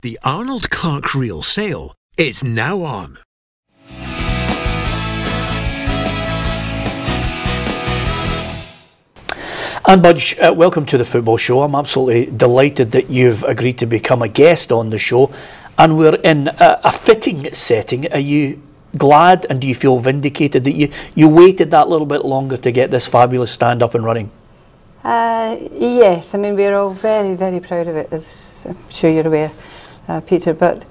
The Arnold Clark Reel sale is now on. And Budge, welcome to the football show. I'm absolutely delighted that you've agreed to become a guest on the show, and we're in a fitting setting. Are you glad and do you feel vindicated that you waited that little bit longer to get this fabulous stand up and running? Yes, I mean we're all very, very proud of it, as I'm sure you're aware, Peter, but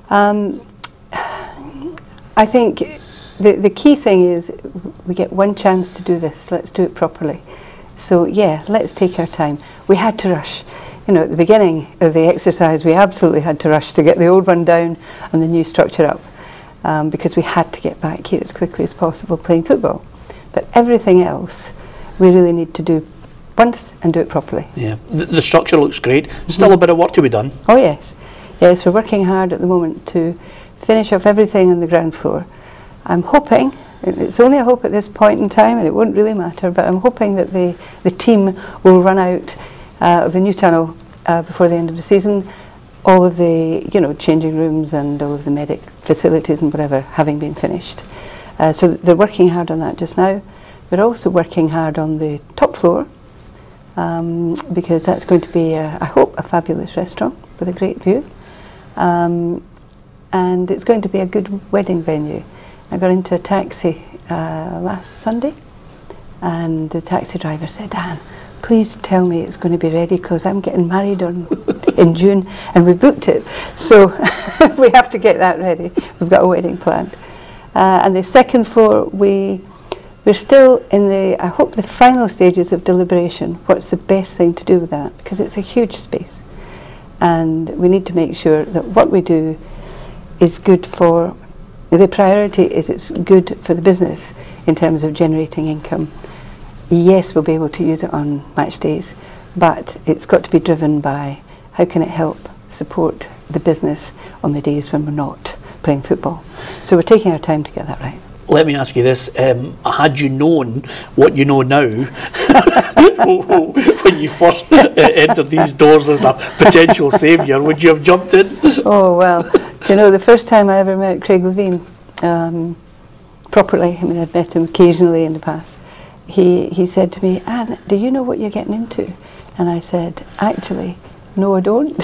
I think the key thing is we get one chance to do this. Let's do it properly. So yeah, let's take our time. We had to rush. You know, at the beginning of the exercise we absolutely had to rush to get the old one down and the new structure up, because we had to get back here as quickly as possible playing football. But everything else we really need to do once and do it properly. Yeah, the structure looks great. Still a bit of work to be done. Oh yes. Yes, we're working hard at the moment to finish off everything on the ground floor. I'm hoping, it's only a hope at this point in time and it won't really matter, but I'm hoping that the team will run out of the new tunnel before the end of the season, all of the changing rooms and all of the medic facilities and whatever having been finished. So they're working hard on that just now. They're also working hard on the top floor, because that's going to be, I hope, a fabulous restaurant with a great view. And it's going to be a good wedding venue. I got into a taxi last Sunday and the taxi driver said, "Dan, please tell me it's going to be ready because I'm getting married in June and we booked it." So we have to get that ready. We've got a wedding planned. And the second floor, we're still in I hope, the final stages of deliberation. What's the best thing to do with that? Because it's a huge space. And we need to make sure that what we do is good for, the priority is it's good for the business in terms of generating income. Yes, we'll be able to use it on match days, but it's got to be driven by how can it help support the business on the days when we're not playing football. So we're taking our time to get that right. Let me ask you this, had you known what you know now when you first entered these doors as a potential saviour, would you have jumped in? Oh well, do you know, the first time I ever met Craig Levine properly, I mean I'd met him occasionally in the past, he said to me, "Anne, do you know what you're getting into?" And I said, "Actually, no I don't."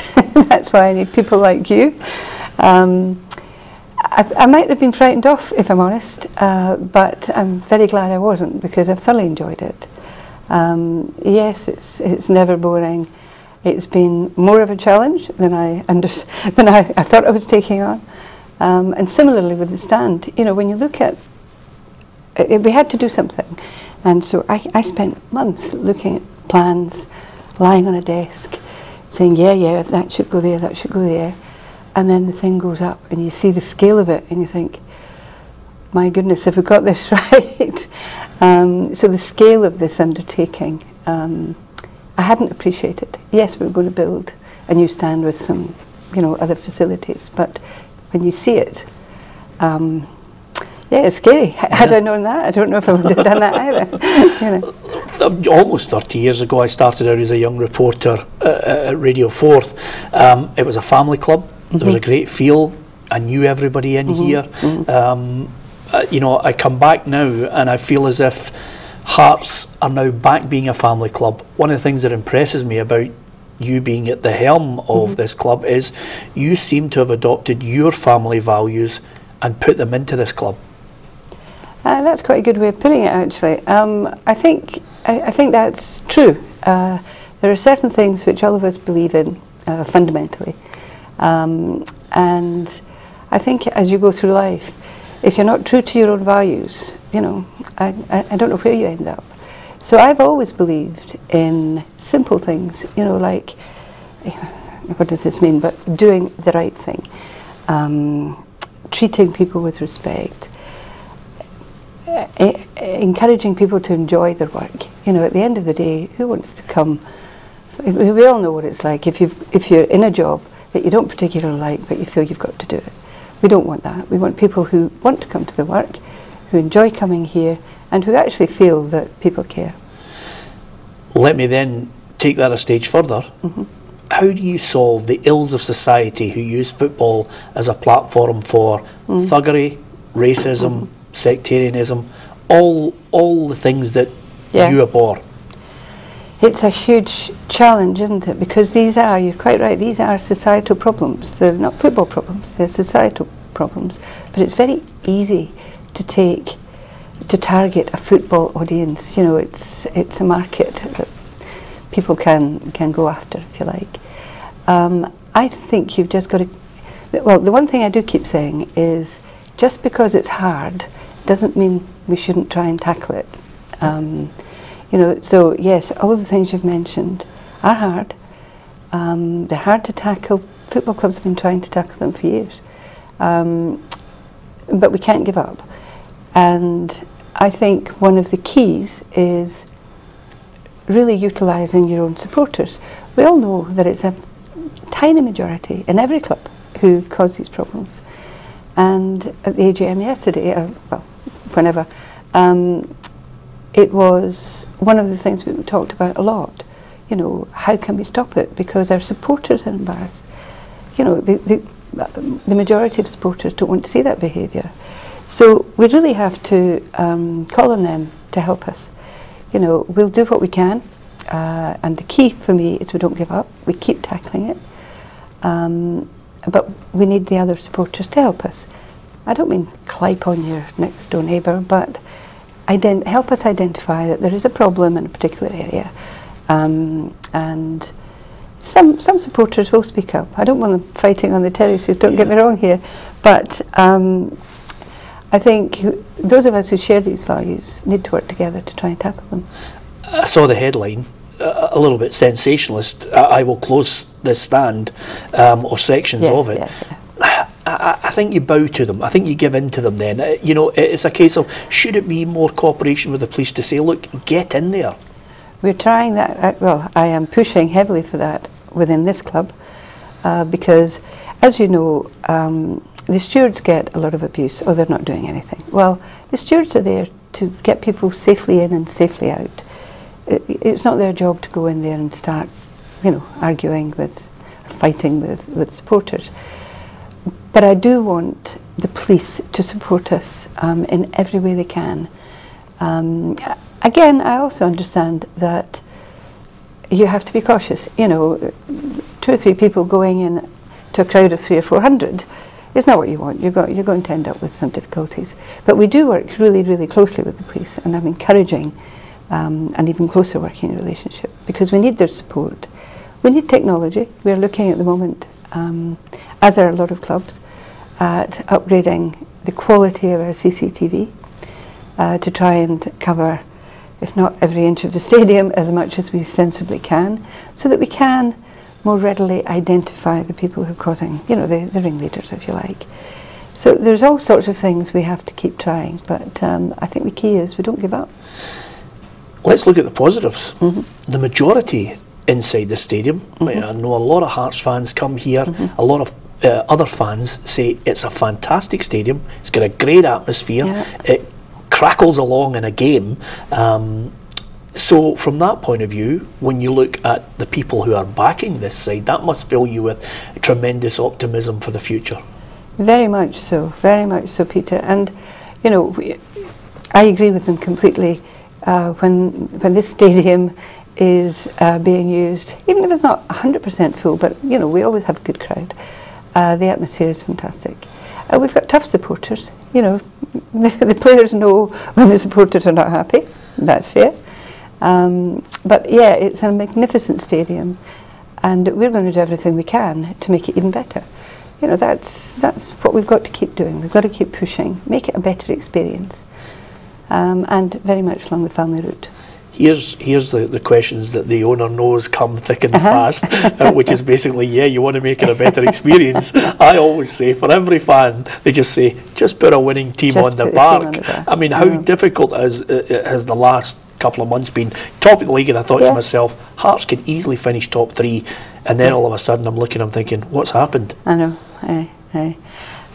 That's why I need people like you. I might have been frightened off, if I'm honest, but I'm very glad I wasn't because I've thoroughly enjoyed it. Yes, it's never boring. It's been more of a challenge than I thought I was taking on. And similarly with the stand, you know, when you look at it, we had to do something, and so I spent months looking at plans, lying on a desk, saying, yeah, that should go there, that should go there. And then the thing goes up and you see the scale of it and you think, my goodness, have we got this right? So the scale of this undertaking, I hadn't appreciated. Yes, we're going to build a new stand with some, other facilities, but when you see it, yeah, it's scary. Had I known that, I don't know if I would have done that either. Almost 30 years ago, I started out as a young reporter at Radio 4th. It was a family club. There was a great feel. I knew everybody in here. I come back now and I feel as if Hearts are now back being a family club. One of the things that impresses me about you being at the helm of this club is you seem to have adopted your family values and put them into this club. That's quite a good way of putting it, actually. I think that's true. There are certain things which all of us believe in fundamentally. And I think as you go through life, if you're not true to your own values, I don't know where you end up. So I've always believed in simple things, like, what does this mean? But doing the right thing, treating people with respect, encouraging people to enjoy their work. At the end of the day, who wants to come? We all know what it's like if you're in a job that you don't particularly like, but you feel you've got to do it. We don't want that. We want people who want to come to their work, who enjoy coming here, and who actually feel that people care. Let me then take that a stage further. how do you solve the ills of society who use football as a platform for thuggery, racism, sectarianism, all the things that you abhor? It's a huge challenge, isn't it? Because these are, you're quite right, these are societal problems. They're not football problems, they're societal problems. But it's very easy to target a football audience. You know, it's a market that people can go after, if you like. I think you've just got to, well, the one thing I do keep saying is, just because it's hard doesn't mean we shouldn't try and tackle it. You know, so yes, all of the things you've mentioned are hard. They're hard to tackle. Football clubs have been trying to tackle them for years. But we can't give up. And I think one of the keys is really utilising your own supporters. We all know that it's a tiny majority in every club who cause these problems. And at the AGM yesterday, well, whenever, it was one of the things we talked about a lot. You know, how can we stop it? Because our supporters are embarrassed. You know, the majority of supporters don't want to see that behaviour. So we really have to call on them to help us. You know, we'll do what we can, and the key for me is we don't give up. We keep tackling it, but we need the other supporters to help us. I don't mean clipe on your next door neighbour, but help us identify that there is a problem in a particular area, and some supporters will speak up. I don't want them fighting on the terraces, don't get me wrong here, but I think those of us who share these values need to work together to try and tackle them. I saw the headline, a little bit sensationalist, I will close this stand, or sections of it. I think you bow to them. I think you give in to them then. You know, it's a case of, should it be more cooperation with the police to say, look, get in there? We're trying that. Well, I am pushing heavily for that within this club, because, as you know, the stewards get a lot of abuse. Oh, they're not doing anything. Well, the stewards are there to get people safely in and safely out. It's not their job to go in there and start, you know, arguing with, or fighting with supporters. But I do want the police to support us in every way they can. Again, I also understand that you have to be cautious. You know, 2 or 3 people going in to a crowd of 300 or 400 is not what you want. You're going to end up with some difficulties. But we do work really, really closely with the police, and I'm encouraging an even closer working relationship, because we need their support. We need technology. We're looking at the moment, as are a lot of clubs, at upgrading the quality of our CCTV to try and cover, if not every inch of the stadium, as much as we sensibly can, so that we can more readily identify the people who are causing, you know, the ringleaders, if you like. So there's all sorts of things we have to keep trying, but I think the key is we don't give up. Let's look at the positives. The majority inside the stadium, I know a lot of Hearts fans come here, a lot of other fans say it's a fantastic stadium, it's got a great atmosphere, it crackles along in a game. So from that point of view, when you look at the people who are backing this side, that must fill you with tremendous optimism for the future. Very much so, Peter. And you know, I agree with them completely. When this stadium is being used, even if it's not 100% full, but you know, we always have a good crowd. The atmosphere is fantastic. We've got tough supporters. You know, the players know when the supporters are not happy. That's fair. But yeah, it's a magnificent stadium, and we're going to do everything we can to make it even better. You know, that's what we've got to keep doing. We've got to keep pushing, make it a better experience, and very much along the family route. Here's the questions that the owner knows come thick and fast, which is basically, yeah, you want to make it a better experience. I always say, for every fan, they just say, just put a winning team on the park. I mean, how difficult has the last couple of months been? Top of the league, and I thought to myself, Hearts could easily finish top 3, and then all of a sudden I'm looking, I'm thinking, what's happened? I know.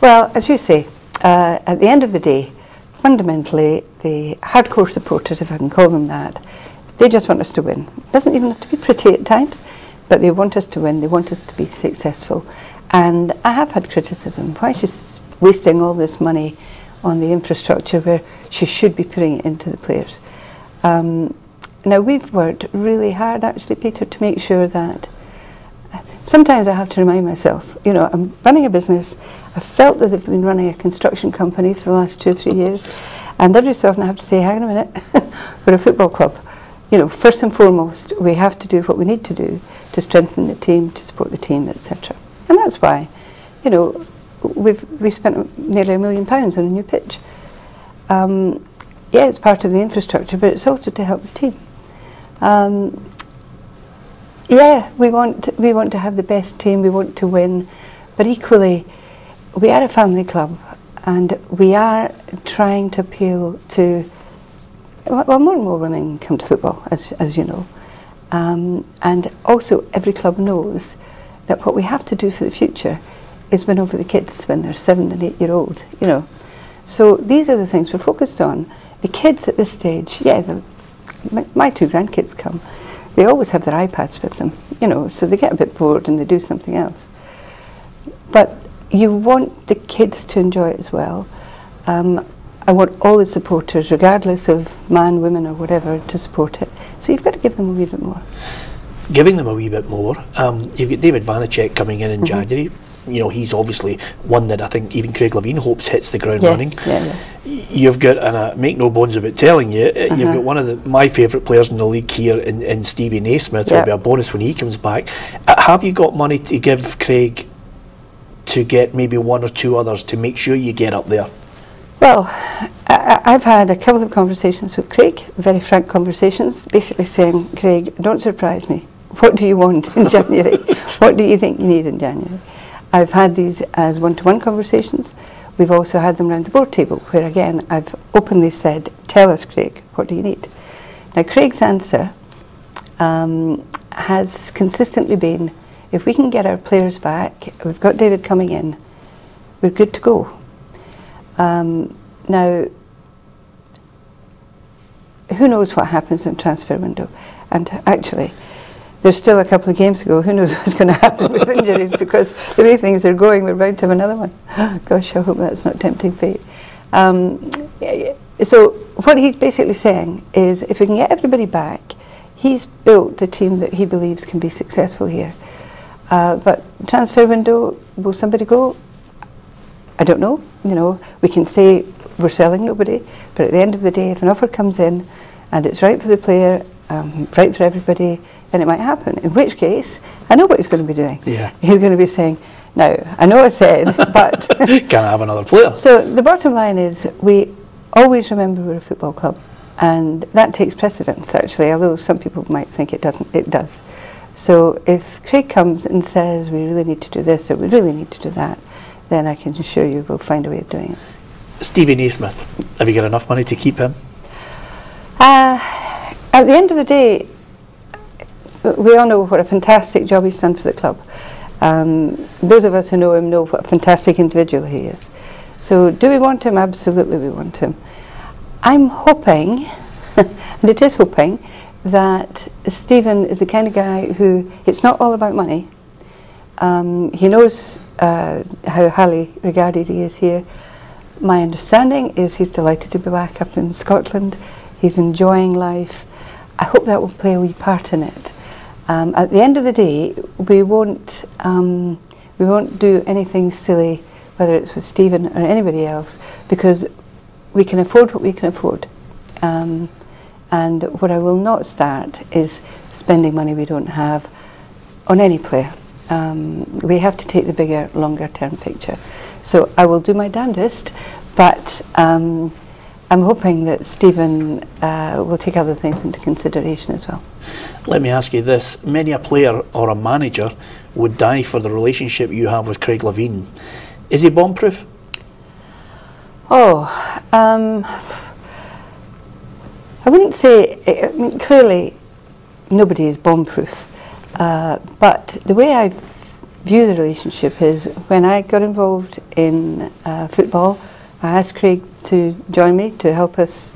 Well, as you say, at the end of the day, fundamentally, the hardcore supporters, if I can call them that, they just want us to win. It doesn't even have to be pretty at times. but they want us to win, they want us to be successful. And I have had criticism. Why she's wasting all this money on the infrastructure where she should be putting it into the players. Now we've worked really hard actually, Peter, to make sure that sometimes I have to remind myself, you know, I'm running a business. I felt as if I've been running a construction company for the last 2 or 3 years, and every so often I have to say, hang on a minute, we're a football club. You know, first and foremost, we have to do what we need to do to strengthen the team, to support the team, etc. And that's why, you know, we spent nearly £1 million on a new pitch. Yeah, it's part of the infrastructure, but it's also to help the team. Yeah, we want to have the best team, we want to win, but equally, we are a family club, and we are trying to appeal to, well, more and more women come to football, as you know. And also, every club knows that what we have to do for the future is win over the kids when they're 7 and 8 year old, you know. So these are the things we're focused on. The kids at this stage, yeah, my 2 grandkids come. They always have their iPads with them, you know, so they get a bit bored and they do something else. But you want the kids to enjoy it as well. I want all the supporters, regardless of man, women or whatever, to support it. So you've got to give them a wee bit more. Giving them a wee bit more. You've got David Vanacek coming in January. You know, he's obviously one that I think even Craig Levine hopes hits the ground running. Yeah. You've got, and I make no bones about telling you, you've got one of my favourite players in the league here in Stevie Naismith. It'll be a bonus when he comes back. Have you got money to give Craig to get maybe 1 or 2 others to make sure you get up there? Well, I've had a couple of conversations with Craig, very frank conversations, basically saying, Craig, don't surprise me. What do you want in January? What do you think you need in January? I've had these as one-to-one conversations. We've also had them around the board table, where again, I've openly said, tell us, Craig, what do you need? Now, Craig's answer has consistently been, if we can get our players back, we've got David coming in, we're good to go. Now, who knows what happens in the transfer window? And actually, there's still a couple of games to go. Who knows what's going to happen with injuries, because the way things are going, we're bound to have another one. Gosh, I hope that's not tempting fate. So what he's basically saying is, if we can get everybody back, he's built the team that he believes can be successful here. But transfer window, will somebody go? I don't know. You know, we can say we're selling nobody, but at the end of the day, if an offer comes in and it's right for the player, right for everybody, then it might happen. In which case, I know what he's going to be doing. Yeah. He's going to be saying, now, I know I said, but... Can I have another player? So the bottom line is, we always remember we're a football club, and that takes precedence, actually, although some people might think it doesn't. It does. So if Craig comes and says, we really need to do this, or we really need to do that, then I can assure you we'll find a way of doing it. Stevie Naismith, have you got enough money to keep him? At the end of the day, we all know what a fantastic job he's done for the club. Those of us who know him know what a fantastic individual he is. So do we want him? Absolutely we want him. I'm hoping, and it is hoping, that Stephen is the kind of guy who, it's not all about money. He knows how highly regarded he is here. My understanding is he's delighted to be back up in Scotland. He's enjoying life. I hope that will play a wee part in it. At the end of the day, we won't do anything silly, whether it's with Stephen or anybody else, because we can afford what we can afford. And what I will not start is spending money we don't have on any player. We have to take the bigger, longer term picture. So I will do my damnedest, but I'm hoping that Stephen will take other things into consideration as well. Let me ask you this. Many a player or a manager would die for the relationship you have with Craig Levine. Is he bomb-proof? Oh, I wouldn't say, I mean, clearly nobody is bomb-proof, but the way I view the relationship is, when I got involved in football, I asked Craig to join me to help us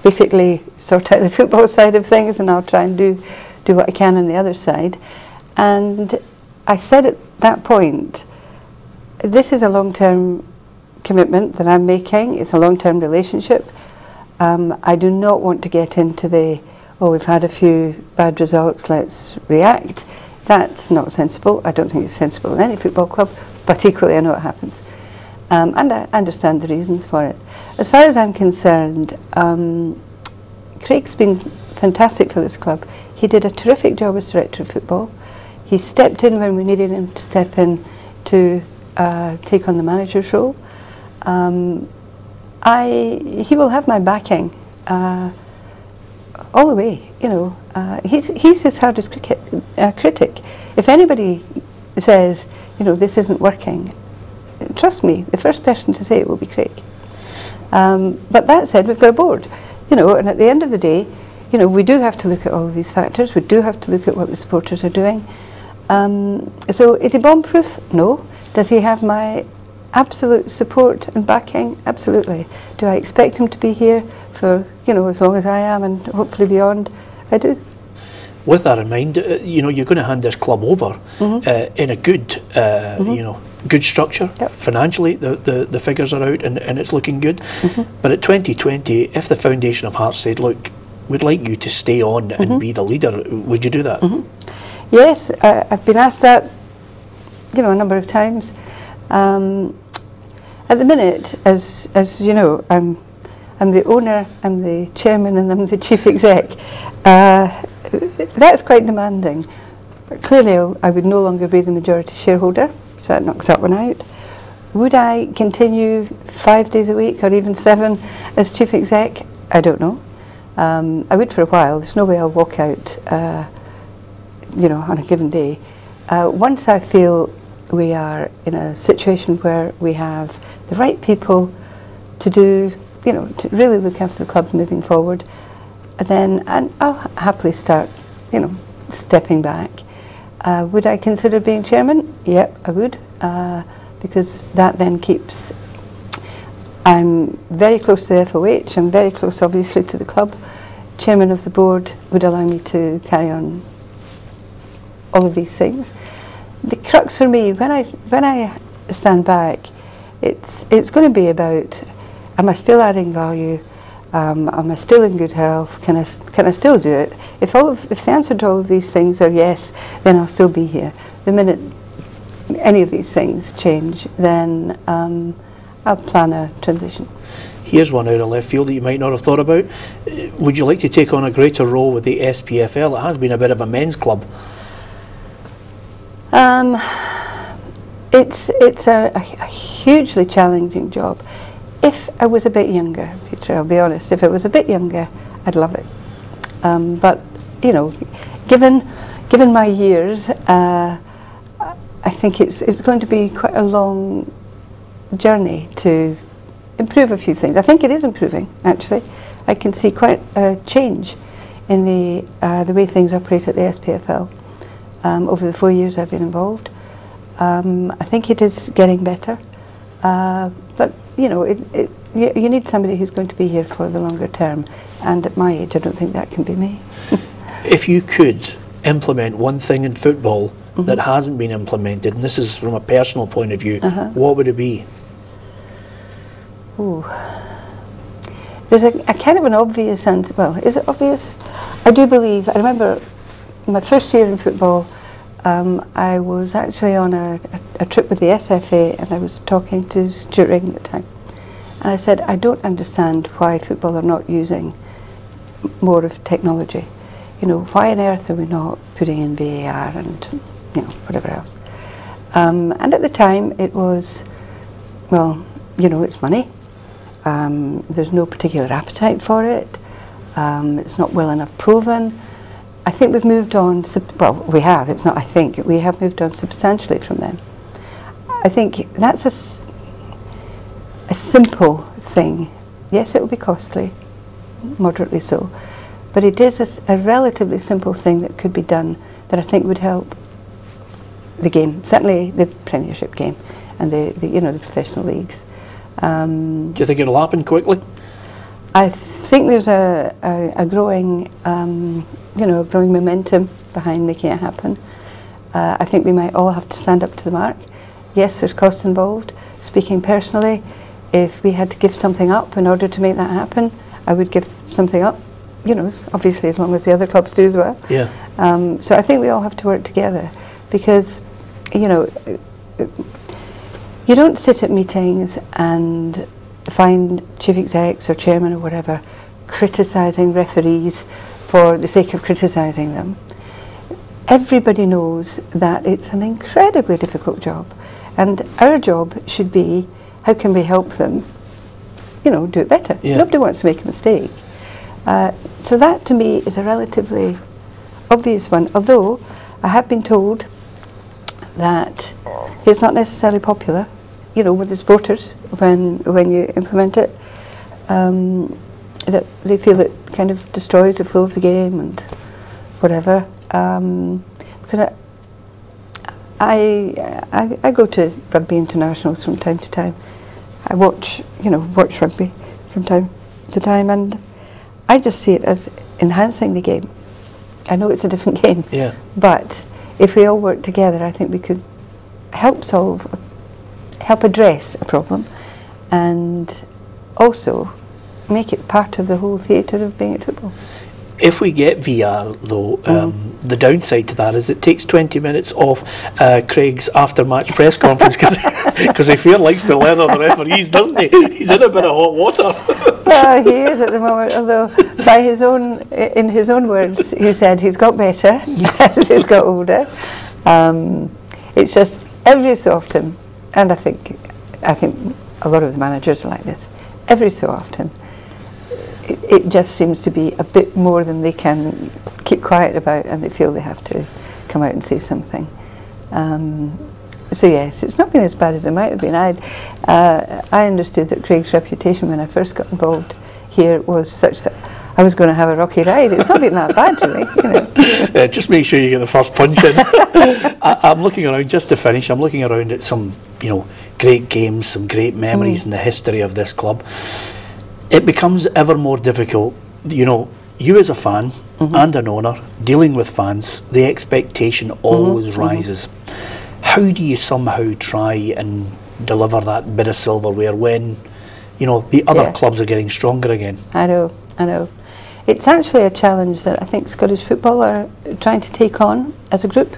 basically sort out the football side of things, and I'll try and do do what I can on the other side. And I said at that point, this is a long-term commitment that I'm making. It's a long-term relationship. I do not want to get into the, oh, we've had a few bad results, let's react. That's not sensible. I don't think it's sensible in any football club, but equally I know it happens. And I understand the reasons for it. As far as I'm concerned, Craig's been fantastic for this club. He did a terrific job as director of football. He stepped in when we needed him to step in to take on the manager's role. He will have my backing all the way. You know, he's his hardest critic. If anybody says, you know, this isn't working, trust me, the first person to say it will be Craig. But that said, we've got a board, you know, and at the end of the day, you know, we do have to look at all of these factors. We do have to look at what the supporters are doing. So is he bomb-proof? No. Does he have my absolute support and backing? Absolutely. Do I expect him to be here for, you know, as long as I am and hopefully beyond? I do. With that in mind, you know, you're going to hand this club over in a good, you know, good structure. Yep. Financially, the figures are out and it's looking good. But at 2020, if the Foundation of Hearts said, look, we'd like you to stay on and be the leader, would you do that? Yes, I've been asked that, you know, a number of times. At the minute, as you know, I'm the owner, I'm the chairman, and I'm the chief exec. That's quite demanding. But clearly, I would no longer be the majority shareholder, so that knocks that one out. Would I continue 5 days a week or even 7 as chief exec? I don't know. I would for a while. There's no way I'll walk out, you know, on a given day. Once I feel we are in a situation where we have the right people to do, you know, to really look after the club moving forward, and I'll happily start, you know, stepping back. Would I consider being chairman? Yep, I would, because that then keeps. I'm very close to the FOH. I'm very close, obviously, to the club. Chairman of the board would allow me to carry on all of these things. The crux for me, when I stand back, it's going to be about: am I still adding value? Am I still in good health? Can I still do it? If the answer to all of these things are yes, then I'll still be here. The minute any of these things change, then I'll plan a transition. Here's one out of left field that you might not have thought about. Would you like to take on a greater role with the SPFL? It has been a bit of a men's club. It's a hugely challenging job. If I was a bit younger, Peter, I'll be honest, if I was a bit younger, I'd love it. But, you know, given my years, I think it's going to be quite a long journey to improve a few things. I think it is improving, actually. I can see quite a change in the way things operate at the SPFL over the 4 years I've been involved. I think it is getting better, but you know, you need somebody who's going to be here for the longer term, and at my age I don't think that can be me. If you could implement one thing in football that hasn't been implemented, and this is from a personal point of view, what would it be? Ooh. There's a kind of an obvious answer. Well, is it obvious? I do believe, I remember my first year in football, I was actually on a trip with the SFA, and I was talking to Stuart Regan at the time, and I said, I don't understand why football are not using more of technology. You know, why on earth are we not putting in VAR and, you know, whatever else? And at the time it was, well, you know, it's money. There's no particular appetite for it. It's not well enough proven. I think we've moved on, well, we have, it's not I think, we have moved on substantially from them. I think that's a simple thing. Yes, it will be costly, moderately so, but it is a relatively simple thing that could be done that I think would help the game, certainly the Premiership game and the you know, the professional leagues. Do you think it'll happen quickly? I think there's a growing, growing momentum behind making it happen. I think we might all have to stand up to the mark. Yes, there's costs involved. Speaking personally, if we had to give something up in order to make that happen, I would give something up, obviously as long as the other clubs do as well. Yeah. So I think we all have to work together, because, you don't sit at meetings and find chief execs or chairman or whatever criticising referees for the sake of criticising them. Everybody knows that it's an incredibly difficult job, and our job should be, how can we help them, do it better? Yeah. Nobody wants to make a mistake. So that to me is a relatively obvious one, although I have been told that it's not necessarily popular, with the supporters when you implement it. That they feel it kind of destroys the flow of the game and whatever. Because I go to rugby internationals from time to time. I watch rugby from time to time, and I just see it as enhancing the game. I know it's a different game, Yeah. but if we all work together, I think we could help address a problem, and also make it part of the whole theatre of being at football. If we get VR, though, the downside to that is it takes 20 minutes off Craig's after-match press conference, because he feels likes to learn on the referees, doesn't he? He's in a bit of hot water. Well, he is at the moment, although in his own words, he said he's got better as he's got older. It's just every so often, and I think a lot of the managers are like this, every so often, it just seems to be a bit more than they can keep quiet about, and they feel they have to come out and say something. So yes, it's not been as bad as it might have been. I understood that Craig's reputation when I first got involved here was such that I was going to have a rocky ride. It's not been that bad, really. Just make sure you get the first punch in. I'm looking around, just to finish, I'm looking around at some, great games, some great memories in the history of this club. It becomes ever more difficult, you as a fan and an owner, dealing with fans, the expectation always rises. How do you somehow try and deliver that bit of silverware when, the other clubs are getting stronger again? I know. It's actually a challenge that I think Scottish football are trying to take on as a group.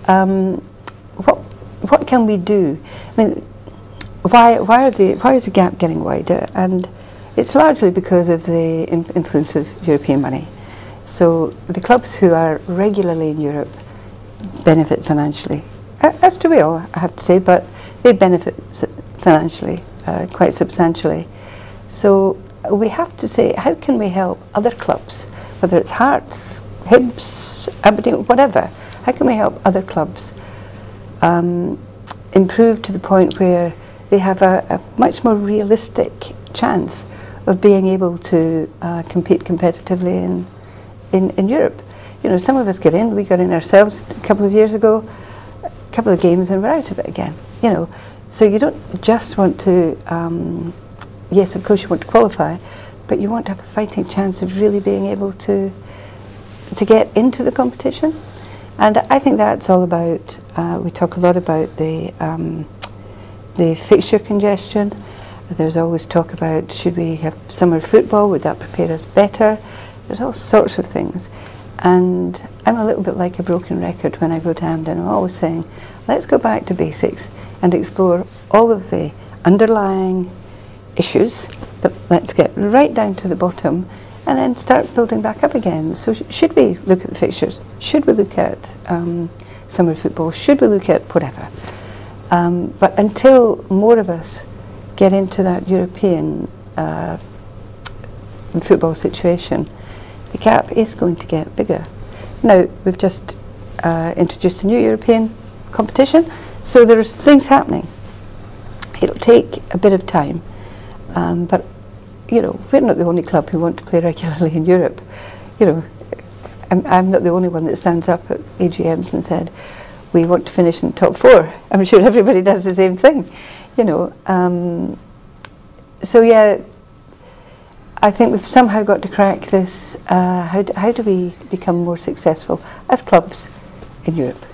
What can we do? I mean, why is the gap getting wider? And it's largely because of the influence of European money. So the clubs who are regularly in Europe benefit financially, as do we all, I have to say, but they benefit financially quite substantially. So we have to say, how can we help other clubs, whether it's Hearts, Hibs, Aberdeen, whatever, how can we help other clubs improve to the point where they have a much more realistic chance of being able to compete competitively in Europe. Some of us get in, we got in ourselves a couple of years ago, a couple of games and we're out of it again. So you don't just want to, yes, of course you want to qualify, but you want to have a fighting chance of really being able to get into the competition. And I think that's all about, we talk a lot about the fixture congestion. There's always talk about, should we have summer football, would that prepare us better? There's all sorts of things. And I'm a little bit like a broken record when I go to Hampden. I'm always saying, let's go back to basics and explore all of the underlying issues, but let's get right down to the bottom and then start building back up again. So should we look at the fixtures? Should we look at summer football? Should we look at whatever? But until more of us get into that European football situation, the gap is going to get bigger. Now, we've just introduced a new European competition, so there's things happening. It'll take a bit of time, but we're not the only club who want to play regularly in Europe. I'm not the only one that stands up at AGMs and said, we want to finish in the top 4. I'm sure everybody does the same thing, So yeah, I think we've somehow got to crack this. How do we become more successful as clubs in Europe?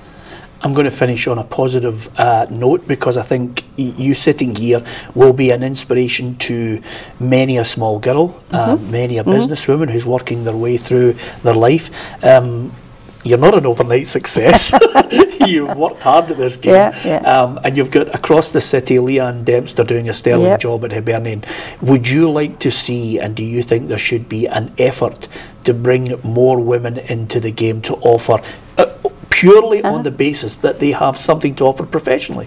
I'm going to finish on a positive note, because I think you sitting here will be an inspiration to many a small girl, many a businesswoman who's working their way through their life. You're not an overnight success. You've worked hard at this game. And you've got across the city Leanne Dempster doing a sterling job at Hibernian. Would you like to see, and do you think there should be an effort to bring more women into the game to offer, purely on the basis that they have something to offer professionally?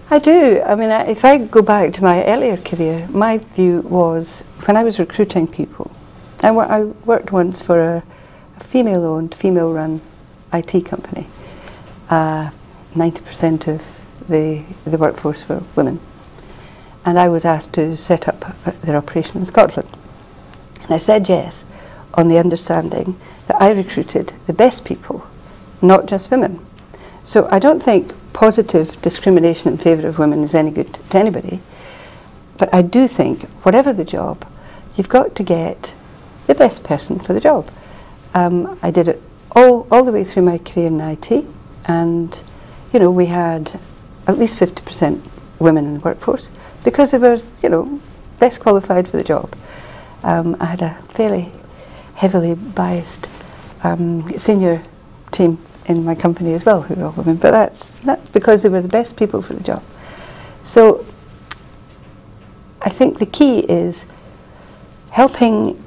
I do. I mean, if I go back to my earlier career, my view was, when I was recruiting people, I worked once for a female-owned, female-run IT company. 90% of the workforce were women. And I was asked to set up their operation in Scotland. And I said yes, on the understanding that I recruited the best people, not just women. So I don't think positive discrimination in favour of women is any good to anybody. But I do think, whatever the job, you've got to get the best person for the job. I did it all the way through my career in IT, and you know, we had at least 50% women in the workforce because they were, you know, best qualified for the job. I had a fairly heavily biased senior team in my company as well who were all women, but that's because they were the best people for the job. So I think the key is helping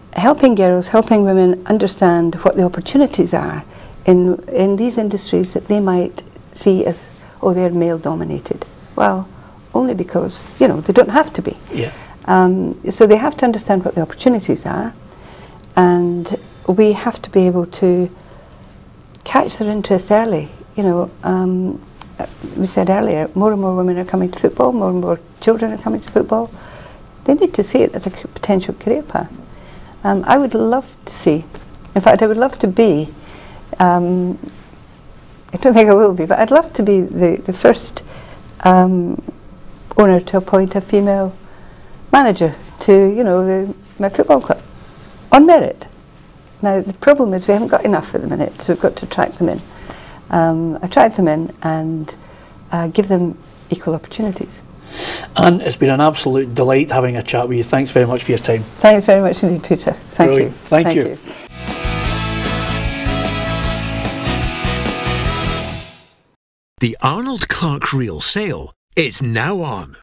girls, helping women understand what the opportunities are in these industries that they might see as, oh, they're male dominated. Well, only because, you know, they don't have to be. So they have to understand what the opportunities are, and we have to be able to catch their interest early. You know, we said earlier, more and more women are coming to football, more and more children are coming to football. They need to see it as a potential career path. I would love to see, in fact I would love to be, I don't think I will be, but I'd love to be the first owner to appoint a female manager to, you know, my football club, on merit. Now the problem is we haven't got enough at the minute, so we've got to attract them in. Attract them in and give them equal opportunities. And it's been an absolute delight having a chat with you. Thanks very much for your time. Thanks very much indeed, Peter. Thank Brilliant. you. Thank you. The Arnold Clark Reel sale is now on.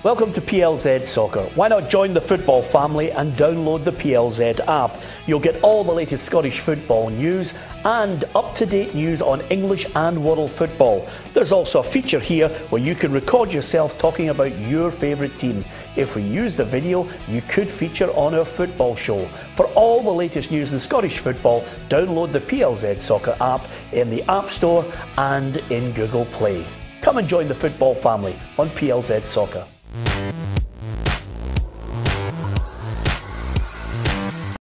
Welcome to PLZ Soccer. Why not join the football family and download the PLZ app? You'll get all the latest Scottish football news and up-to-date news on English and world football. There's also a feature here where you can record yourself talking about your favourite team. If we use the video, you could feature on our football show. For all the latest news in Scottish football, download the PLZ Soccer app in the App Store and in Google Play. Come and join the football family on PLZ Soccer.